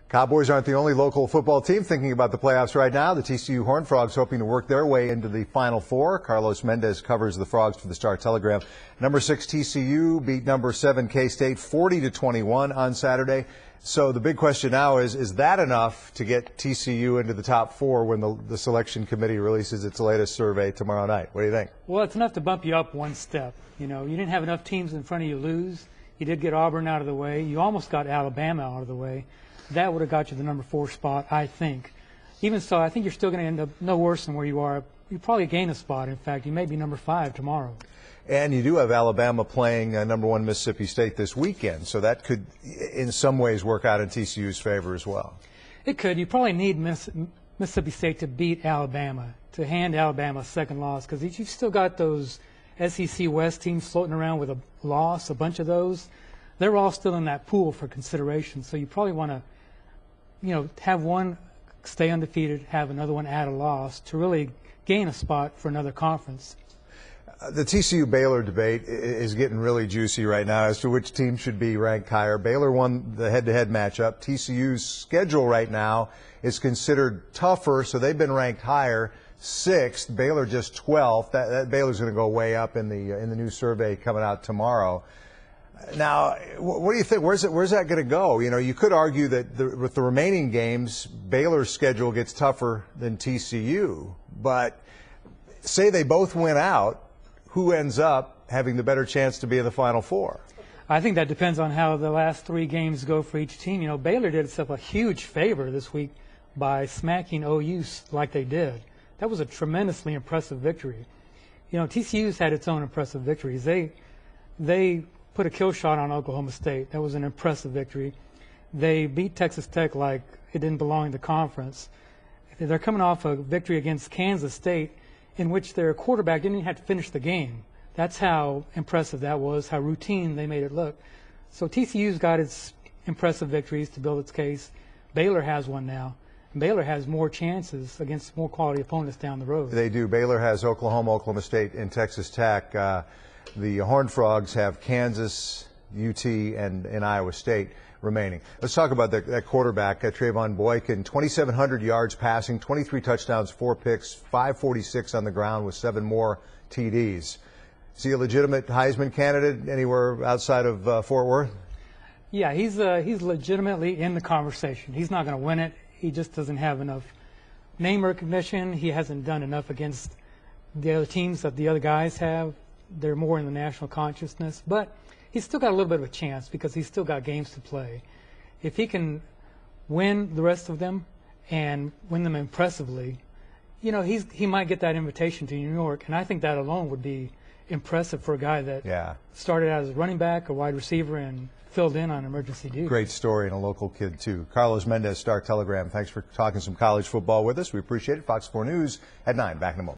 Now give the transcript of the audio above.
Cowboys aren't the only local football team thinking about the playoffs right now. The TCU Horned Frogs hoping to work their way into the Final Four. Carlos Mendez covers the Frogs for the Star-Telegram. Number 6 TCU beat number 7 K-State 40-21 on Saturday. So the big question now is that enough to get TCU into the top 4 when the selection committee releases its latest survey tomorrow night? What do you think? Well, it's enough to bump you up one step. You know, you didn't have enough teams in front of you lose. You did get Auburn out of the way. You almost got Alabama out of the way. That would have got you the number 4 spot, I think. Even so, I think you're still going to end up no worse than where you are. You probably gain a spot. In fact, you may be number 5 tomorrow. And you do have Alabama playing number 1 Mississippi State this weekend, so that could, in some ways, work out in TCU's favor as well. It could. You probably need Mississippi State to beat Alabama, to hand Alabama a second loss, because you've still got those SEC West teams floating around with a loss, a bunch of those. They're all still in that pool for consideration, so you probably want to, have one stay undefeated, have another one add a loss to really gain a spot for another conference. The TCU-Baylor debate is getting really juicy right now as to which team should be ranked higher. Baylor won the head-to-head matchup. TCU's schedule right now is considered tougher, so they've been ranked higher, 6th. Baylor just 12th. That Baylor's going to go way up in the new survey coming out tomorrow. Now, what do you think? Where's that going to go? You could argue that with the remaining games, Baylor's schedule gets tougher than TCU. But say they both win out, who ends up having the better chance to be in the Final Four? I think that depends on how the last 3 games go for each team. Baylor did itself a huge favor this week by smacking OU like they did. That was a tremendously impressive victory. TCU's had its own impressive victories. They put a kill shot on Oklahoma State. That was an impressive victory. They beat Texas Tech like it didn't belong in the conference. They're coming off a victory against Kansas State in which their quarterback didn't even have to finish the game. That's how impressive that was, how routine they made it look. So TCU's got its impressive victories to build its case. Baylor has one now. And Baylor has more chances against more quality opponents down the road. They do. Baylor has Oklahoma, Oklahoma State, and Texas Tech. The Horned Frogs have Kansas, UT, and Iowa State remaining. Let's talk about that quarterback, Trayvon Boykin. 2,700 yards passing, 23 touchdowns, 4 picks, 546 on the ground with 7 more TDs. Is he a legitimate Heisman candidate anywhere outside of Fort Worth? Yeah, he's legitimately in the conversation. He's not going to win it. He just doesn't have enough name recognition. He hasn't done enough against the other teams that the other guys have. They're more in the national consciousness. But he's still got a little bit of a chance because he's still got games to play. If he can win the rest of them and win them impressively, he might get that invitation to New York. And I think that alone would be impressive for a guy that started out as a running back, a wide receiver, and filled in on emergency duty. Great story and a local kid, too. Carlos Mendez, Star-Telegram. Thanks for talking some college football with us. We appreciate it. Fox 4 News at 9. Back in a moment.